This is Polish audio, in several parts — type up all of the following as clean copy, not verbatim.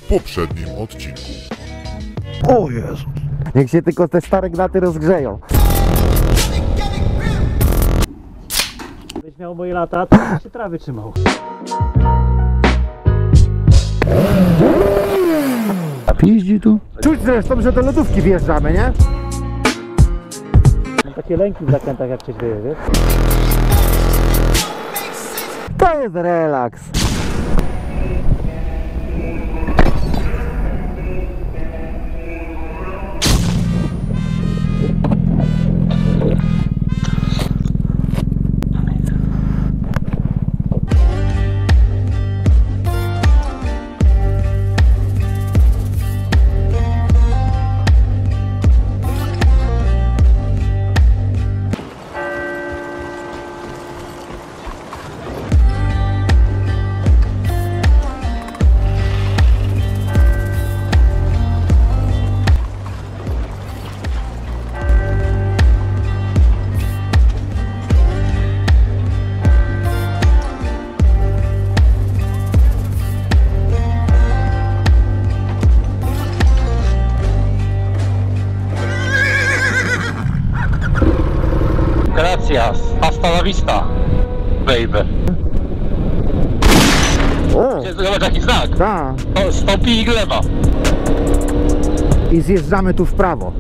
w poprzednim odcinku. O Jezu. Niech się tylko te stare gnaty rozgrzeją. Byś miał moje lata, to byś się trawy trzymał. Piździ tu. Czuć zresztą, że do lodówki wjeżdżamy, nie? Mam takie lęki w zakrętach, jak coś dzieje, wiesz? To jest relaks. Gracias, hasta la vista, baby. O, Zobacz jaki znak. tak. Stopi i gleba. I zjeżdżamy tu w prawo.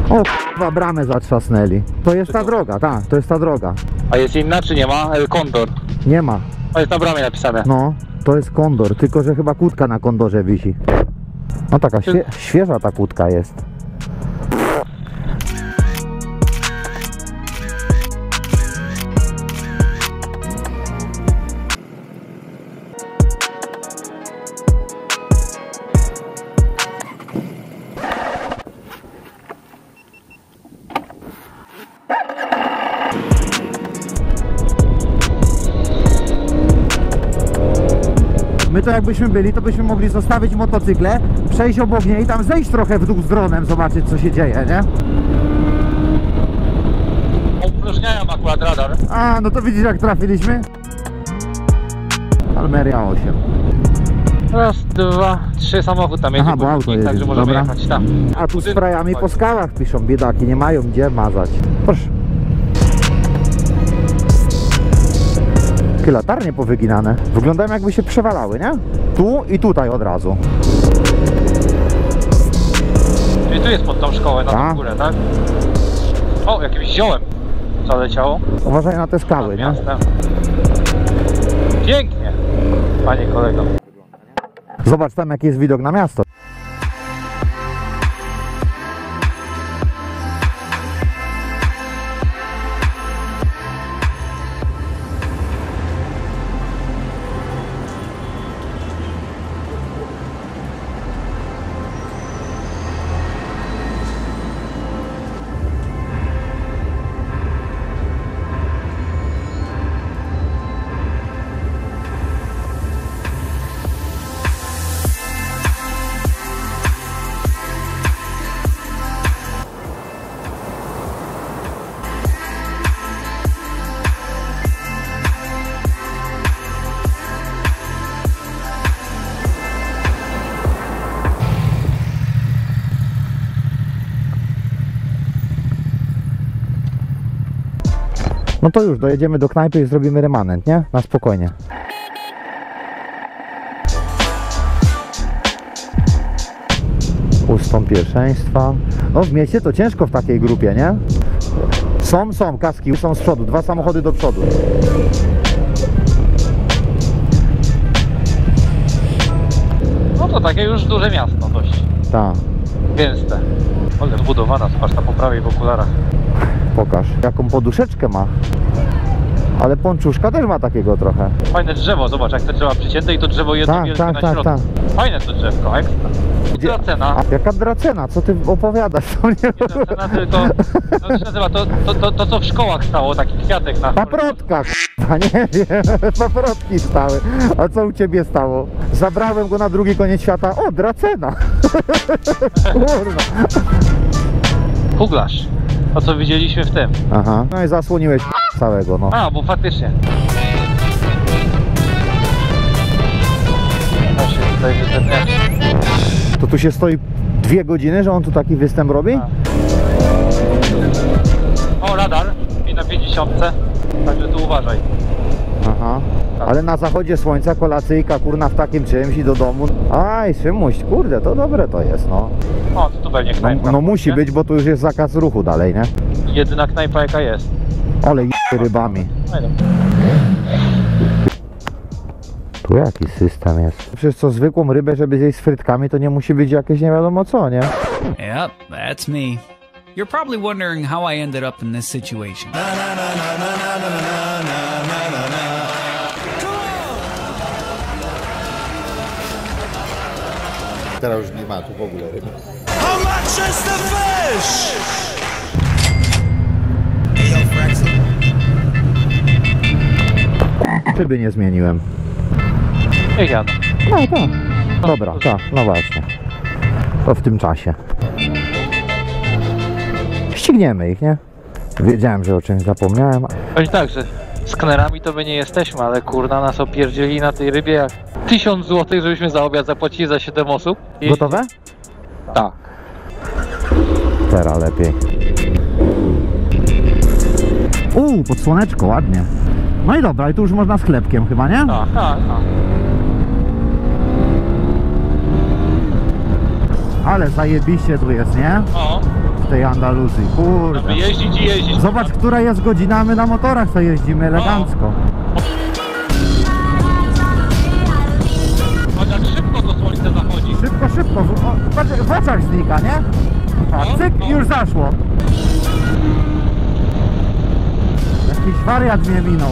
O, k***a, bramę zatrzasnęli. To jest ta droga, tak, to jest ta droga. A jest inna czy nie ma? El Condor. Nie ma. To jest na bramie napisane. No, to jest kondor, tylko że chyba kłódka na kondorze wisi. No taka świeża ta kłódka jest. My to jakbyśmy byli, to byśmy mogli zostawić motocykle, przejść obok niej i tam zejść trochę w dół z dronem, zobaczyć co się dzieje, nie? Opróżniają akurat radar. A, no to widzisz jak trafiliśmy? Almeria 8. Raz, dwa, trzy samochód tam jedzie. Aha, bo auto jedzie, także możemy dobra. jechać tam. A tu sprayami po skałach piszą, biedaki, nie mają gdzie mazać. Proszę. Takie latarnie powyginane. Wyglądają jakby się przewalały, nie? Tu i tutaj od razu. I tu jest pod tą szkołę na tą górę, tak? O, jakimś ziołem co leciało. Uważaj na te skały, nie? Miastem. Pięknie, panie kolego. Zobacz tam jaki jest widok na miasto. No to już, dojedziemy do knajpy i zrobimy remanent, nie? Na spokojnie. Ustąp pierwszeństwa. No w mieście to ciężko w takiej grupie, nie? Są kaski, są z przodu, 2 samochody do przodu. No to takie już duże miasto dość. Tak, Gęste. Ale zbudowana, zobacz tam po prawej w okularach. pokaż. Jaką poduszeczkę ma. Ale pączuszka też ma takiego trochę. Fajne drzewo, zobacz jak te drzewa przycięte i to drzewo jedno wielkie na środku. Tak. Fajne to drzewko, ekstra. Dracena. A jaka dracena? Co ty opowiadasz? To nie... Nie dracena, tylko to się nazywa to co w szkołach stało, taki kwiatek na... Paprotka, k***a, nie wiem, paprotki stały. A co u ciebie stało? Zabrałem go na drugi koniec świata. O, dracena! Kurwa. Kuglarz. To co widzieliśmy w tym. Aha. No i zasłoniłeś całego, no. A, bo faktycznie. tutaj występ, nie? To tu się stoi 2 godziny, że on tu taki występ robi? Tak. O, radar i na 50, także tu uważaj. Aha. Ale na zachodzie słońca kolacyjka, kurna, w takim czymś i do domu. Aj, Szymuś, kurde, to dobre to jest, no. O, to tu pewnie knajpa. No musi nie? być, bo tu już jest zakaz ruchu dalej, nie? Jedyna knajpa jaka jest. Ale rybami. No i dobra. Tu jaki system jest? Przecież co zwykłą rybę, żeby zjeść z frytkami, to nie musi być jakieś nie wiadomo co, nie? Yep, that's me. You're probably wondering how I ended up in this situation. Teraz już nie ma tu w ogóle ryby. How much is the fish? Ryby nie zmieniłem. Niech jadą. No tak. Dobra, tak, no właśnie. To w tym czasie. Ścigniemy ich, nie? Wiedziałem, że o czymś zapomniałem. Powiem tak, że skanerami to my nie jesteśmy, ale kurna nas opierdzieli na tej rybie jak 1000 zł, żebyśmy za obiad zapłacili za 7 osób. Gotowe? Tak. Teraz lepiej. Pod słoneczko, ładnie. No i dobra, i tu już można z chlebkiem chyba, nie? Tak, tak, tak. Ale zajebiście tu jest, nie? O, W tej Andaluzji, kurde. żeby jeździć i jeździć. Zobacz, która jest godzina, my na motorach sobie jeździmy elegancko. Chociaż szybko to słońce zachodzi. Szybko, szybko, patrz, w oczach znika, nie? A cyk, No. już zaszło. Jakiś wariat mnie minął.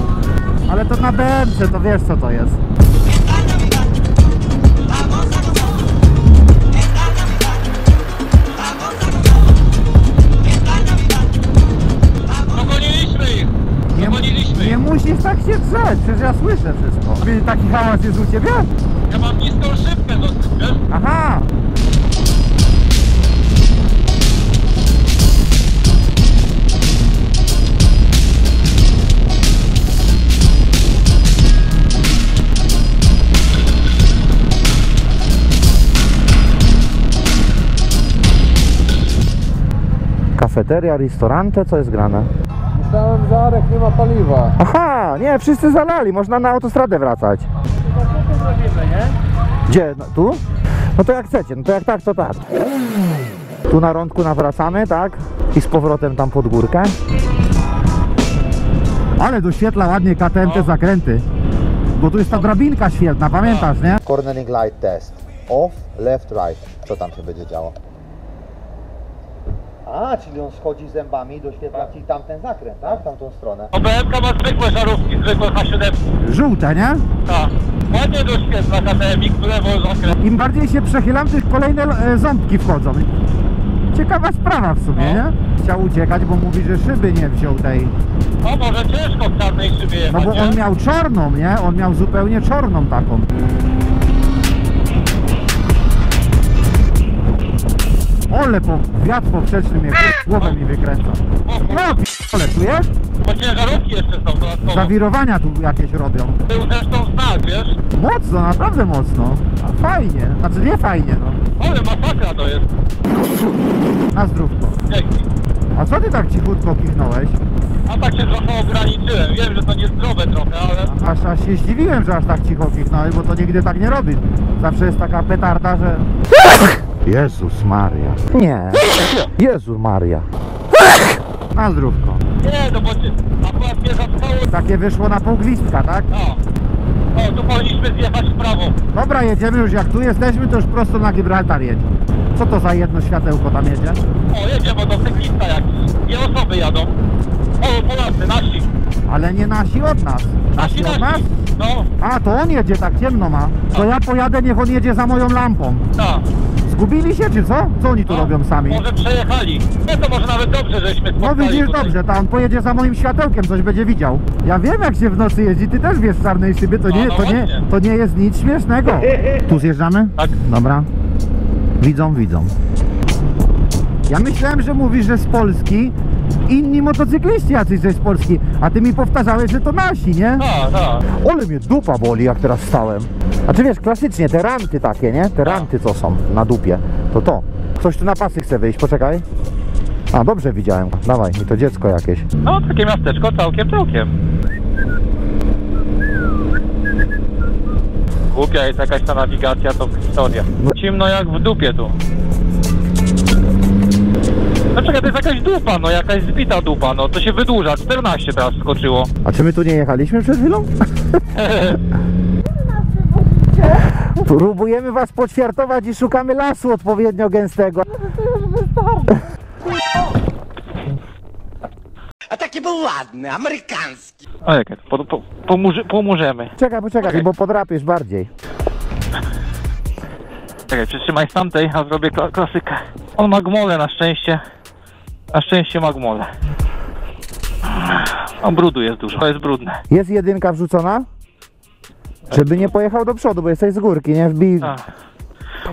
Ale to na BMC, to wiesz co to jest. Dogoniliśmy ich! Dogoniliśmy Nie ich! musisz tak się drzeć, przecież ja słyszę wszystko. Taki hałas jest u ciebie? Ja mam niską szybkę dosyć, wiesz? Aha! Kafeteria, ristorante, co jest grane? Myślałem, że Arek nie ma paliwa. Aha, nie, wszyscy zalali, można na autostradę wracać. Zrobimy, nie? Gdzie? No, tu? No to jak chcecie, no to jak tak, to tak. Tu na rądku nawracamy, tak? I z powrotem tam pod górkę. Ale doświetla ładnie KTM te zakręty. Bo tu jest ta drabinka świetna, pamiętasz, nie? Cornering light test. Off, left, right. Co tam się będzie działo? A, czyli on schodzi zębami i doświetla ci tamten zakręt, tak? Tamtą stronę. OBM-ka ma zwykłe żarówki, zwykłe H7. Żółte, nie? Tak. Ładnie doświetla KTM-ik, które było zakręt. Im bardziej się przechylam, tych kolejne ząbki wchodzą. Ciekawa sprawa w sumie, nie? Chciał uciekać, bo mówi, że szyby nie wziął tej. O, może ciężko w czarnej szybie No jechać, bo on nie? miał czarną, nie? On miał zupełnie czarną taką. Ole, wiatr poprzeczny mnie, głowę mi wykręca. No, p***ole, czujesz? Bo ciężarówki jeszcze są dodatkowo. Zawirowania tu jakieś robią. Był zresztą znak, wiesz? Mocno, naprawdę mocno. A fajnie, znaczy nie fajnie, no. Ale masakra to jest. Na zdrówko. Dzięki. A co ty tak cichutko kichnąłeś? A tak się trochę ograniczyłem. Wiem, że to niezdrowe trochę, ale... Aż się zdziwiłem, że aż tak cicho kichnąłeś, bo to nigdy tak nie robi. Zawsze jest taka petarda, że... Jezus Maria. Nie. Jezus Maria. Na zdrówko. Nie, no bo cię akurat mnie zatkało. Takie wyszło na pół gwizdka, tak? No. O, tu powinniśmy zjechać w prawo. Dobra, jedziemy już, jak tu jesteśmy, to już prosto na Gibraltar jedź. Co to za jedno światełko tam jedzie? O, jedzie motocyklista jakiś. 2 osoby jadą. O, Polacy, nasi. Ale nie nasi od nas. Nasi od nas? No, A, to on jedzie, tak ciemno ma. To ja pojadę, niech on jedzie za moją lampą. tak. Zgubili się, czy co? Co oni tu No, robią sami? Może przejechali. No to może nawet dobrze, żeśmy No spotkali widzisz, tutaj. dobrze, to on pojedzie za moim światełkiem, coś będzie widział. Ja wiem, jak się w nocy jeździ, ty też wiesz w czarnej szybie, to No, nie, no właśnie. to nie jest nic śmiesznego. Tu zjeżdżamy? Tak. Dobra. Widzą. Ja myślałem, że mówisz, że z Polski, inni motocykliści jacyś z Polski, a ty mi powtarzałeś, że to nasi, nie? Tak, tak. Ale mnie dupa boli, jak teraz stałem. A czy wiesz, klasycznie te ranty takie, nie? Te ranty co są na dupie. To. Ktoś tu na pasy chce wyjść, poczekaj. A, dobrze widziałem. Dawaj, i to dziecko jakieś. No, takie miasteczko całkiem. Głupia jest jakaś ta nawigacja, to historia. Ciemno jak w dupie tu. No czekaj, to jest jakaś dupa, no jakaś zbita dupa, no to się wydłuża, 14 teraz skoczyło. A czy my tu nie jechaliśmy przed chwilą? Próbujemy was poćwiartować i szukamy lasu odpowiednio gęstego. A taki był ładny, amerykański. O jak, pomożemy. Czekaj, Okej. bo podrapiesz bardziej. Czekaj, przytrzymaj z tamtej, a zrobię klasykę. On ma gmolę na szczęście. Na szczęście ma gmolę. O, brudu jest dużo, to jest brudne. Jest jedynka wrzucona? Żeby nie pojechał do przodu, bo jesteś z górki, nie? Wbij. A.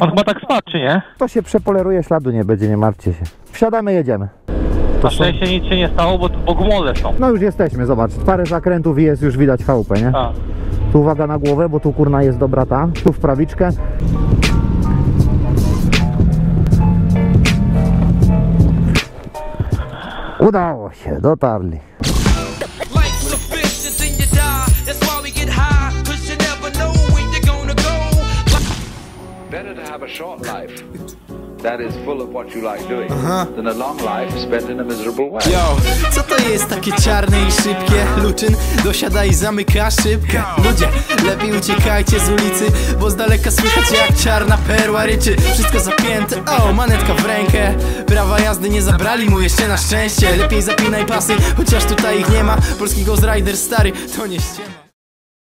On chyba tak spadł, czy nie? To się przepoleruje, śladu nie będzie, nie martwcie się. Wsiadamy, jedziemy. Na szczęście nic się nie stało, bo gmole są. No już jesteśmy, zobacz. Parę zakrętów i jest już widać chałupę, nie? A. Tu uwaga na głowę, bo tu kurna jest dobra ta. Tu w prawiczkę. Udało się, dotarli. Life's a bitch and then you die. That's why we get high, 'cause you never know when you're gonna go. Better to have a short life that is full of what you like doing than a long life spent in a miserable way. Yo, co to jest takie czarne i szybkie? Luczyn dosiada i zamyka szybkę. Ludzie, lepiej uciekajcie z ulicy, bo z daleka słychać jak czarna perła ryczy. Wszystko zapięte, o, manetka w rękę. Prawa jazdy nie zabrali mu jeszcze na szczęście. Lepiej zapinaj pasy, chociaż tutaj ich nie ma. Polski Ghost Rider stary, to nie ściema.